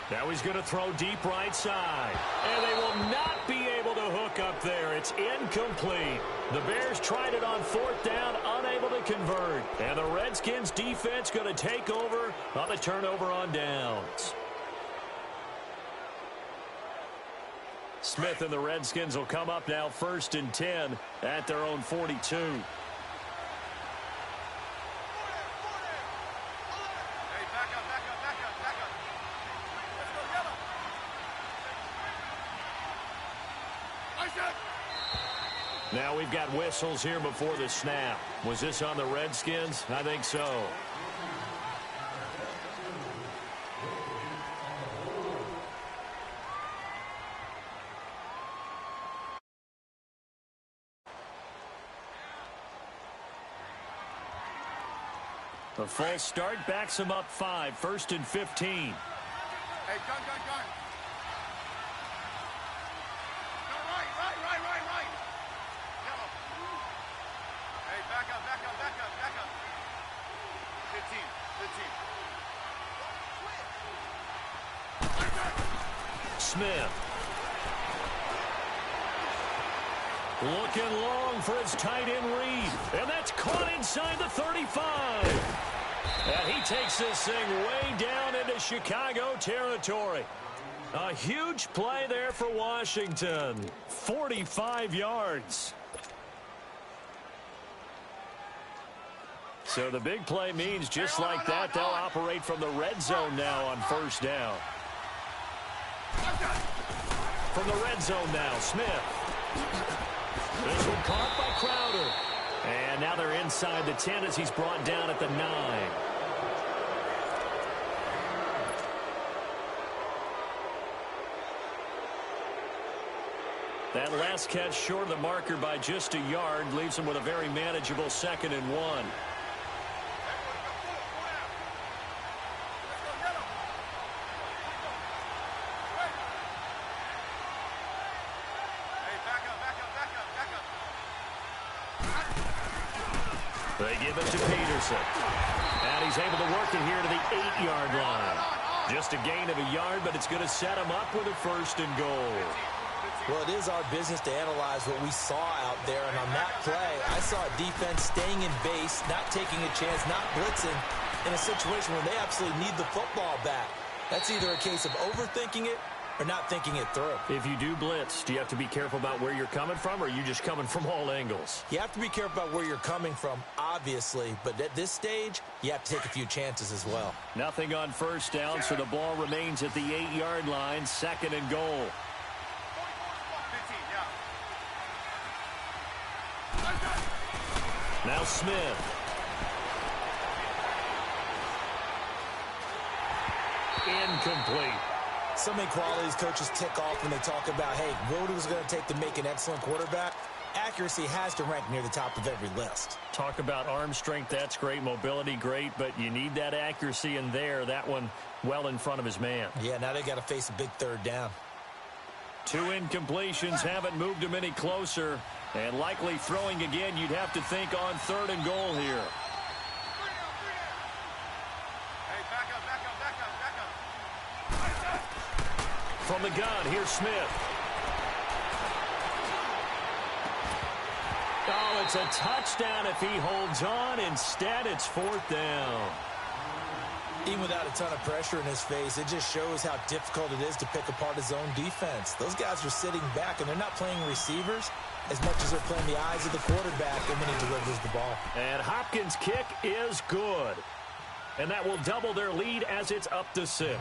Now he's going to throw deep right side. And they will not be able to hook up there. It's incomplete. The Bears tried it on 4th down, unable to convert. And the Redskins defense going to take over on the turnover on downs. Smith and the Redskins will come up now 1st and 10 at their own 42. Now we've got whistles here before the snap. Was this on the Redskins? I think so. The false start backs him up 5, 1st and 15. Hey, gun. Go right. Yellow. Hey, back up. 15. Smith. Looking long for his tight end read. And that's caught inside the 35. And he takes this thing way down into Chicago territory. A huge play there for Washington. 45 yards. So the big play means just like that, they'll operate from the red zone now on 1st down. From the red zone now, Smith. This one caught by Crowder. And now they're inside the 10 as he's brought down at the 9. That last catch short of the marker by just a yard leaves him with a very manageable 2nd and 1. They give it to Peterson. And he's able to work it here to the 8-yard line. Just a gain of a yard, but it's going to set him up with a 1st and goal. Well, it is our business to analyze what we saw out there, and on that play, I saw a defense staying in base, not taking a chance, not blitzing, in a situation where they absolutely need the football back. That's either a case of overthinking it or not thinking it through. If you do blitz, do you have to be careful about where you're coming from, or are you just coming from all angles? You have to be careful about where you're coming from, obviously, but at this stage, you have to take a few chances as well. Nothing on 1st down, so the ball remains at the 8-yard line, 2nd and goal. Now Smith. Incomplete. So many qualities coaches tick off when they talk about, hey, what it was going to take to make an excellent quarterback. Accuracy has to rank near the top of every list. Talk about arm strength, that's great. Mobility, great, but you need that accuracy in there. That one well in front of his man. Yeah, now they got to face a big 3rd down. 2 incompletions haven't moved him any closer. And likely throwing again, you'd have to think on 3rd and goal here. Hey, back up. From the gun, here's Smith. Oh, it's a touchdown if he holds on. Instead, it's 4th down. Even without a ton of pressure in his face, it just shows how difficult it is to pick apart his own defense. Those guys are sitting back, and they're not playing receivers as much as they're playing the eyes of the quarterback and when he delivers the ball. And Hopkins' kick is good. And that will double their lead as it's up to 6.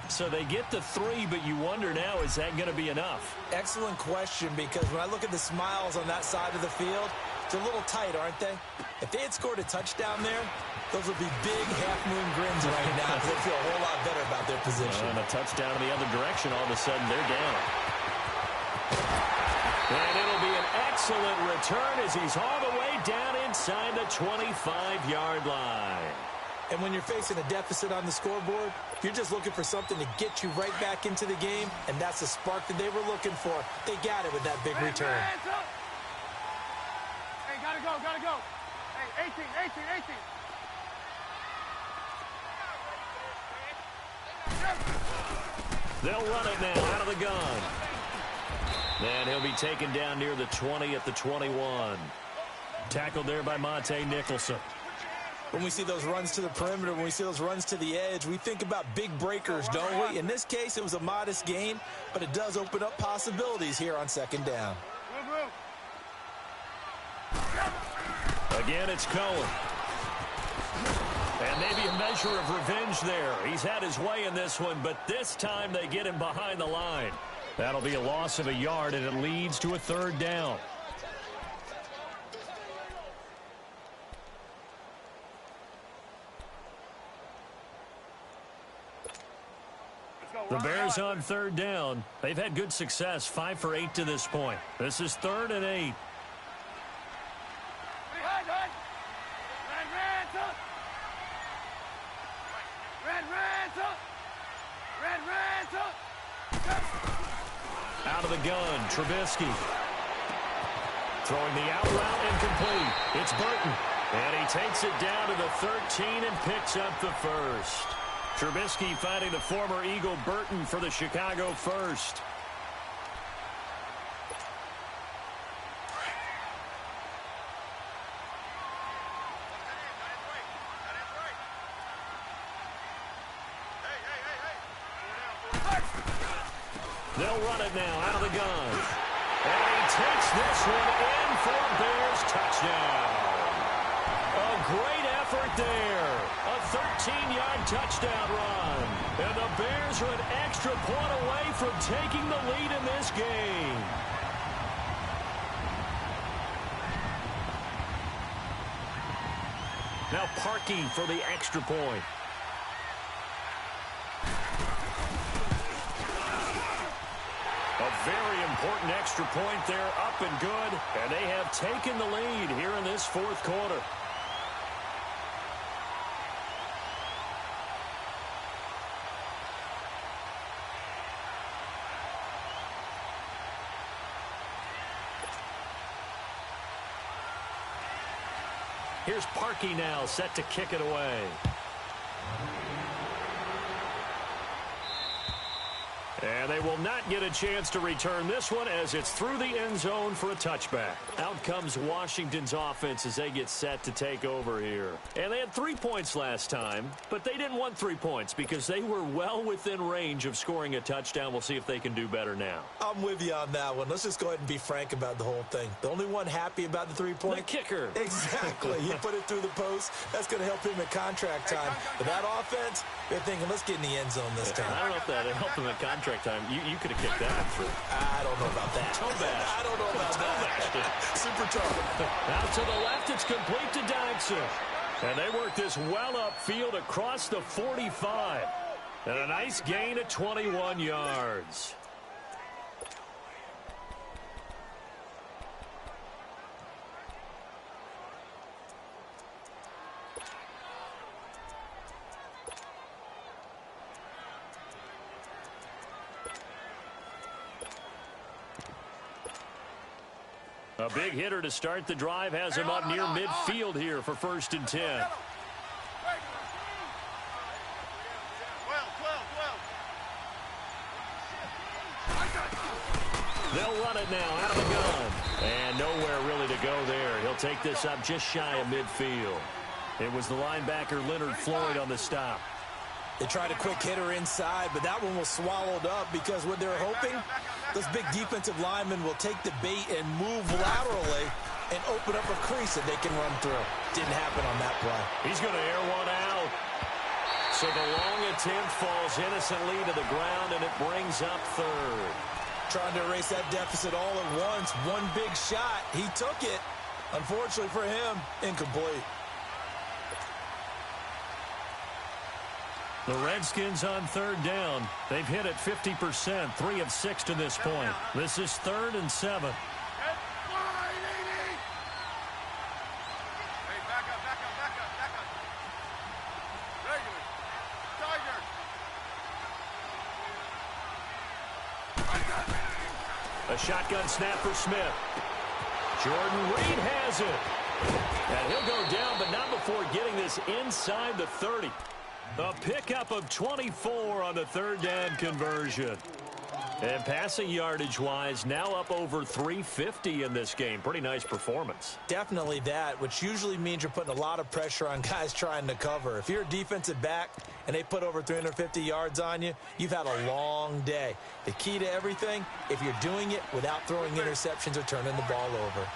So they get the 3, but you wonder now, is that going to be enough? Excellent question, because when I look at the smiles on that side of the field, they're a little tight, aren't they? If they had scored a touchdown there, those would be big half-moon grins right now because they feel a whole lot better about their position. And a touchdown in the other direction, all of a sudden they're down. And it'll be an excellent return as he's all the way down inside the 25-yard line. And when you're facing a deficit on the scoreboard, you're just looking for something to get you right back into the game, and that's the spark that they were looking for. They got it with that big return. Hey, gotta go. Hey, 18. They'll run it now out of the gun. And he'll be taken down near the 20 at the 21. Tackled there by Monte Nicholson. When we see those runs to the perimeter, when we see those runs to the edge, we think about big breakers, don't we? In this case, it was a modest gain, but it does open up possibilities here on 2nd down. Again, it's Cohen. And maybe a measure of revenge there. He's had his way in this one, but this time they get him behind the line. That'll be a loss of a yard, and it leads to a third down. The Bears on third down. They've had good success, 5 for 8 to this point. This is 3rd and 8. Out of the gun, Trubisky. Throwing the out route incomplete. It's Burton. And he takes it down to the 13 and picks up the first. Trubisky finding the former Eagle Burton for the Chicago first. They'll run it now out of the gun. And he takes this one in for a Bears touchdown. A great effort there. A 13-yard touchdown run. And the Bears are an extra point away from taking the lead in this game. Now Parkey for the extra point. A very important extra point there, up and good. And they have taken the lead here in this fourth quarter. Here's Parkey now, set to kick it away. And they will not get a chance to return this one as it's through the end zone for a touchback. Out comes Washington's offense as they get set to take over here. And they had 3 points last time, but they didn't want 3 points because they were well within range of scoring a touchdown. We'll see if they can do better now. I'm with you on that one. Let's just go ahead and be frank about the whole thing. The only one happy about the 3-point? The kicker. Exactly. He put it through the post. That's going to help him at contract time. But that offense, they're thinking, let's get in the end zone this time. I don't know if that helped him at contract time. You could have kicked that through. I don't know about that. I don't know about that. Super tough. Out to the left, it's complete to Dodson. And they work this well upfield across the 45. And a nice gain of 21 yards. A big hitter to start the drive has him up near midfield here for 1st and 10. They'll run it now out of the gun. And nowhere really to go there. He'll take this up just shy of midfield. It was the linebacker Leonard Floyd on the stop. They tried a quick hitter inside, but that one was swallowed up because what they're hoping, those big defensive linemen will take the bait and move laterally and open up a crease that they can run through. Didn't happen on that play. He's going to air one out. So the long attempt falls innocently to the ground, and it brings up 3rd. Trying to erase that deficit all at once. One big shot. He took it. Unfortunately for him, incomplete. The Redskins on 3rd down. They've hit it 50%, 3 of 6 to this point. This is 3rd and 7. A shotgun snap for Smith. Jordan Reed has it. And he'll go down, but not before getting this inside the 30. A pickup of 24 on the 3rd down conversion. And passing yardage-wise, now up over 350 in this game. Pretty nice performance. Definitely that, which usually means you're putting a lot of pressure on guys trying to cover. If you're a defensive back and they put over 350 yards on you, you've had a long day. The key to everything, if you're doing it without throwing interceptions or turning the ball over.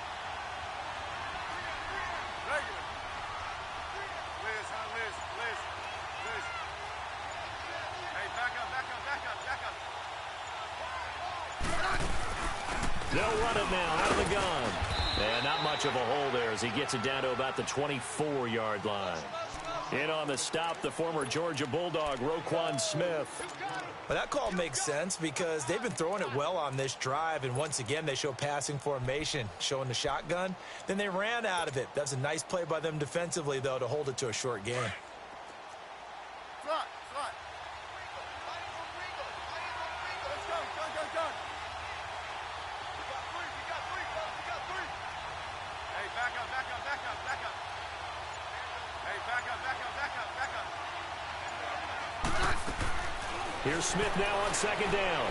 They'll run it now out of the gun. And not much of a hole there as he gets it down to about the 24-yard line. In on the stop, the former Georgia Bulldog, Roquan Smith. Well, that call makes sense because they've been throwing it well on this drive, and once again, they show passing formation, showing the shotgun. Then they ran out of it. That's a nice play by them defensively, though, to hold it to a short game. Front. Let's go. We got three, folks. We got three. Hey, back up. Hey, back up. Here's Smith now on second down.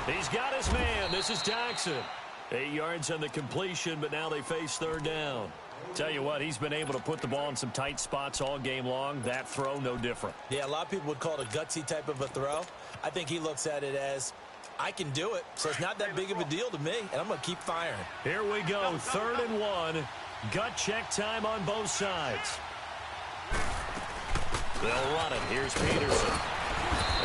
He's got his man. This is Jackson. 8 yards on the completion, but now they face third down. Tell you what, he's been able to put the ball in some tight spots all game long. That throw, no different. Yeah, a lot of people would call it a gutsy type of a throw. I think he looks at it as, I can do it, so it's not that big of a deal to me, and I'm going to keep firing. Here we go, 3rd and 1. Gut check time on both sides. They'll run it. Here's Peterson.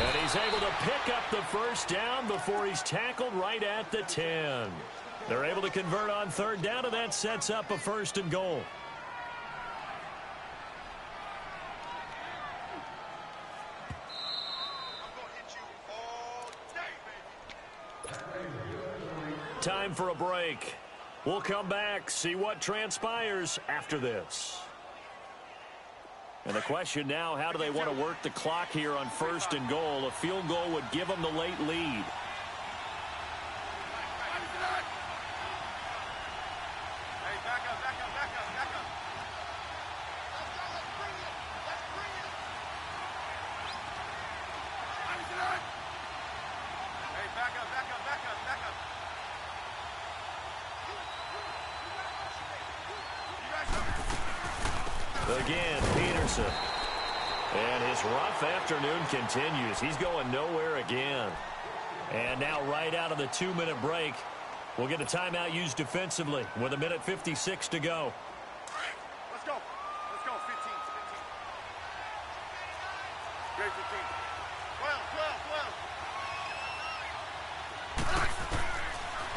And he's able to pick up the first down before he's tackled right at the 10. They're able to convert on third down, and that sets up a 1st and goal. Time for a break. We'll come back, see what transpires after this. And the question now, how do they want to work the clock here on 1st and goal? A field goal would give them the late lead. Hey, back up. Hey, back up. Again, Peterson. And his rough afternoon continues. He's going nowhere again. And now right out of the 2-minute break, we'll get a timeout used defensively with 1:56 to go. Let's go. 15. Great 15.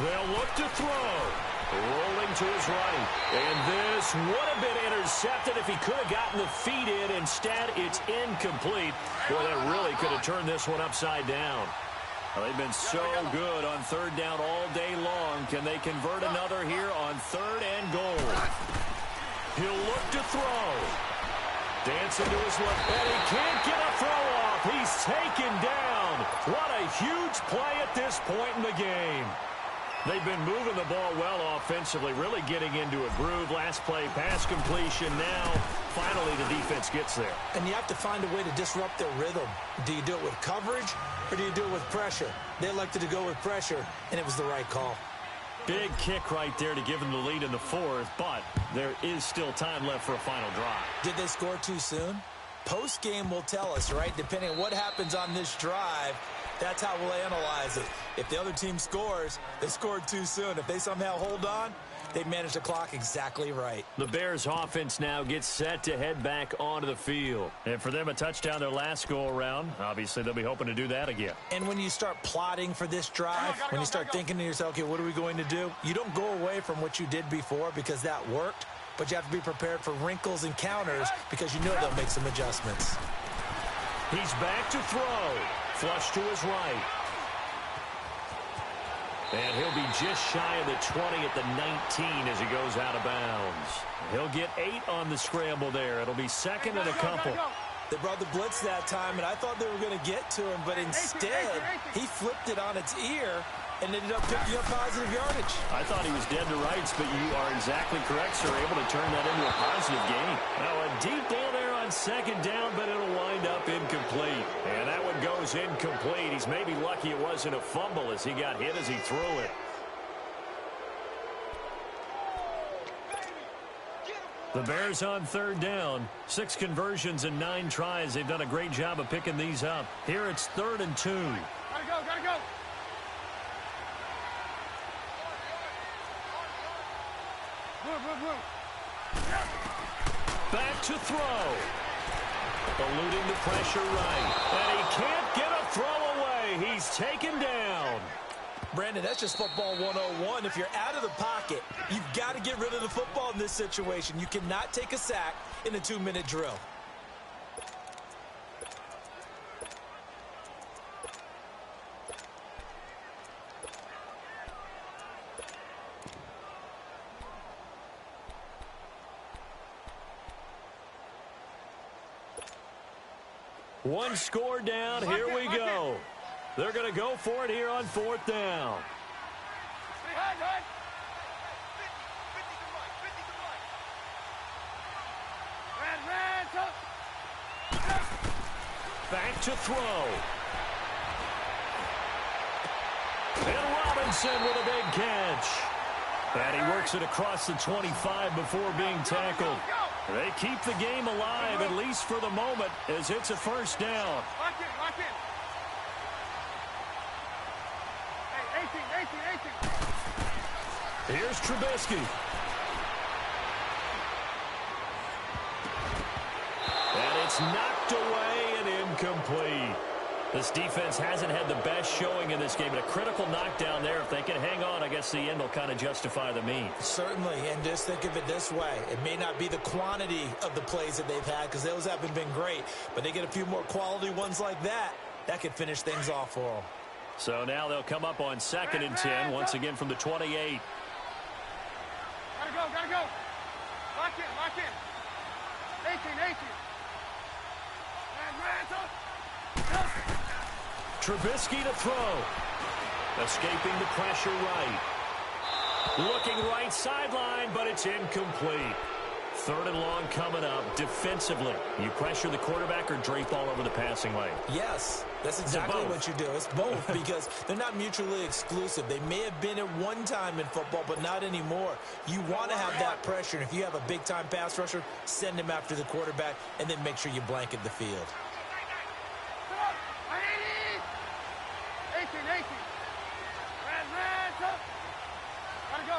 12. They'll look to throw. Rolling to his right. And this would have been intercepted if he could have gotten the feet in. Instead, it's incomplete. Boy, that really could have turned this one upside down. Well, they've been so good on third down all day long. Can they convert another here on 3rd and goal? He'll look to throw. Dancing to his left, and he can't get a throw off. He's taken down. What a huge play at this point in the game. They've been moving the ball well offensively, really getting into a groove. Last play, pass completion. Now, finally, the defense gets there. And you have to find a way to disrupt their rhythm. Do you do it with coverage, or do you do it with pressure? They elected to go with pressure, and it was the right call. Big kick right there to give them the lead in the 4th, but there is still time left for a final drive. Did they score too soon? Post-game will tell us, right? Depending on what happens on this drive, that's how we'll analyze it. If the other team scores, they scored too soon. If they somehow hold on, they managed the clock exactly right. The Bears offense now gets set to head back onto the field. And for them, a touchdown their last go-around. Obviously, they'll be hoping to do that again. And when you start plotting for this drive, when you start thinking to yourself, okay, what are we going to do? You don't go away from what you did before because that worked, but you have to be prepared for wrinkles and counters because you know they'll make some adjustments. He's back to throw. Flush to his right. And he'll be just shy of the 20 at the 19 as he goes out of bounds. He'll get 8 on the scramble there. It'll be 2nd and a couple. They brought the blitz that time, and I thought they were going to get to him, but instead, he flipped it on its ear and ended up picking up positive yardage. I thought he was dead to rights, but you are exactly correct, sir. Able to turn that into a positive gain. Now, a deep ball there on 2nd down, but it'll wind up incomplete. And that one goes incomplete. He's maybe lucky it wasn't a fumble as he got hit as he threw it. The Bears on 3rd down. 6 conversions and 9 tries. They've done a great job of picking these up. Here it's 3rd and 2. Gotta go. Blue. Back to throw. Eluding the pressure right. And he can't get a throw away. He's taken down. Brandon, that's just football 101. If you're out of the pocket, you've got to get rid of the football in this situation. You cannot take a sack in a 2-minute drill. One score down. Here we go. They're going to go for it here on 4th down. Back to throw. And Robinson with a big catch. And he works it across the 25 before being tackled. They keep the game alive, at least for the moment, as it's a 1st down. Lock in, lock in. Hey, 18. Here's Trubisky. And it's knocked away and incomplete. This defense hasn't had the best showing in this game, but a critical knockdown there. If they can hang on, I guess the end will kind of justify the means. Certainly, and just think of it this way. It may not be the quantity of the plays that they've had because those haven't been great, but they get a few more quality ones like that. That could finish things off for them. So now they'll come up on 2nd and 10, once again from the 28. Gotta go. Lock in. 18. Trubisky to throw. Escaping the pressure right. Looking right sideline, but it's incomplete. 3rd and long coming up. Defensively, you pressure the quarterback or drape all over the passing lane? Yes, that's exactly what you do. It's both because they're not mutually exclusive. They may have been at one time in football, but not anymore. You want to have that pressure, and if you have a big-time pass rusher, send him after the quarterback, and then make sure you blanket the field. 18.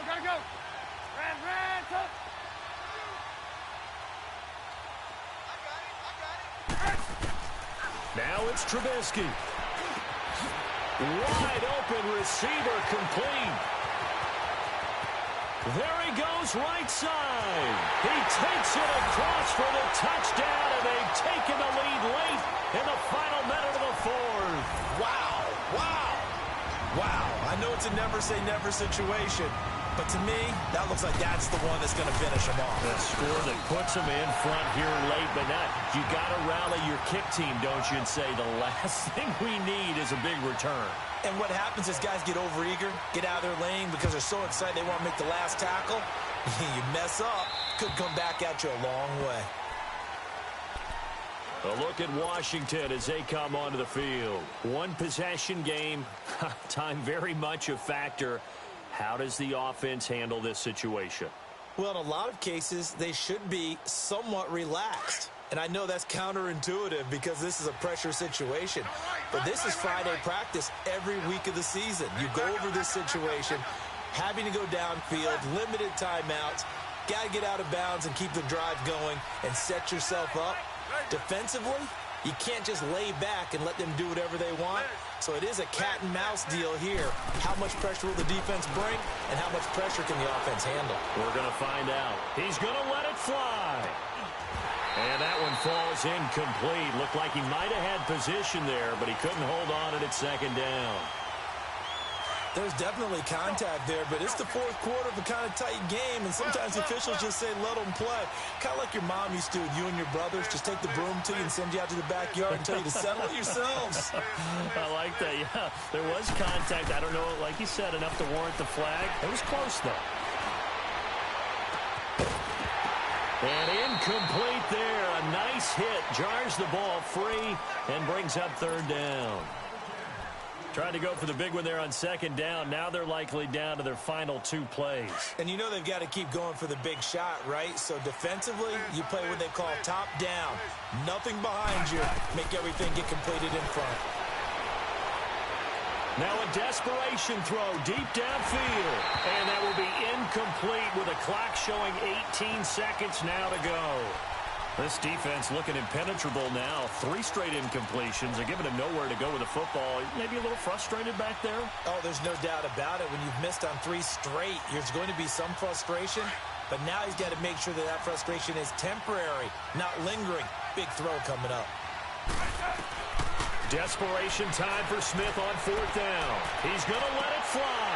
Gotta go. Now it's Trubisky. Wide open receiver complete. There he goes right side. He takes it across for the touchdown, and they've taken the lead late in the final minute of the 4th. Wow. I know it's a never-say-never situation, but to me, that looks like that's the one that's going to finish them off. The score that puts them in front here late, but not. You got to rally your kick team, don't you, and say the last thing we need is a big return. And what happens is guys get overeager, get out of their lane because they're so excited they want to make the last tackle. You mess up, could come back at you a long way. A look at Washington as they come onto the field. One possession game, time very much a factor. How does the offense handle this situation? Well, in a lot of cases, they should be somewhat relaxed. And I know that's counterintuitive because this is a pressure situation. But this is Friday practice every week of the season. You go over this situation, having to go downfield, limited timeouts, got to get out of bounds and keep the drive going and set yourself up. Defensively, you can't just lay back and let them do whatever they want. So it is a cat and mouse deal here. How much pressure will the defense bring, and how much pressure can the offense handle? We're going to find out. He's going to let it fly. And that one falls incomplete. Looked like he might have had position there, but he couldn't hold on at 2nd down. There's definitely contact there, but it's the 4th quarter of a kind of tight game, and sometimes officials just say, let them play. Kind of like your mom used to with you and your brothers. Just take the broom to you and send you out to the backyard and tell you to settle it yourselves. I like that, yeah. There was contact. I don't know, like you said, enough to warrant the flag. It was close, though. And incomplete there. A nice hit. Jars the ball free and brings up 3rd down. Trying to go for the big one there on 2nd down. Now they're likely down to their final 2 plays. And you know they've got to keep going for the big shot, right? So defensively, you play what they call top down. Nothing behind you. Make everything get completed in front. Now a desperation throw deep downfield. And that will be incomplete with a clock showing 18 seconds now to go. This defense looking impenetrable now. 3 straight incompletions. They're giving him nowhere to go with the football. Maybe a little frustrated back there. Oh, there's no doubt about it. When you've missed on 3 straight, there's going to be some frustration. But now he's got to make sure that that frustration is temporary, not lingering. Big throw coming up. Desperation time for Smith on 4th down. He's going to let it fly.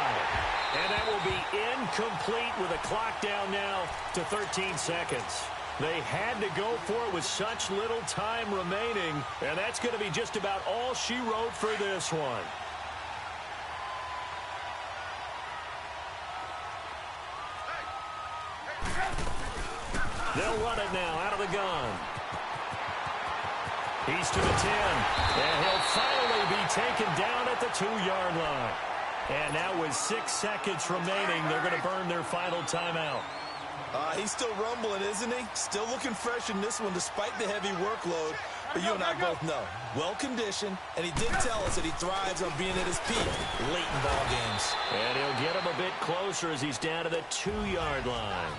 And that will be incomplete with a clock down now to 13 seconds. They had to go for it with such little time remaining. And that's going to be just about all she wrote for this one. They'll run it now out of the gun. He's to the 10. And he'll finally be taken down at the 2-yard line. And now with 6 seconds remaining, they're going to burn their final timeout. He's still rumbling, isn't he? Still looking fresh in this one despite the heavy workload. But you and I both know, well-conditioned, and he did tell us that he thrives on being at his peak late in ball games. And he'll get him a bit closer as he's down to the 2-yard line.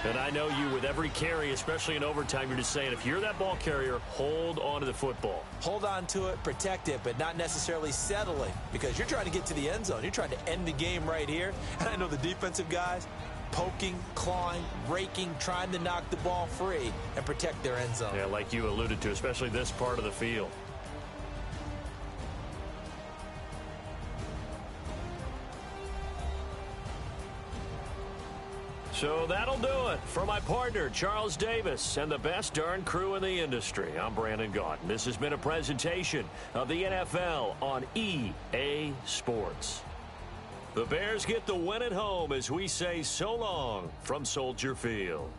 And I know you, with every carry, especially in overtime, you're just saying, if you're that ball carrier, hold on to the football. Hold on to it, protect it, but not necessarily settling, because you're trying to get to the end zone. You're trying to end the game right here. And I know the defensive guys, poking, clawing, raking, trying to knock the ball free and protect their end zone. Yeah, like you alluded to, especially this part of the field. So that'll do it for my partner, Charles Davis, and the best darn crew in the industry. I'm Brandon Gaudin. This has been a presentation of the NFL on EA Sports. The Bears get the win at home as we say so long from Soldier Field.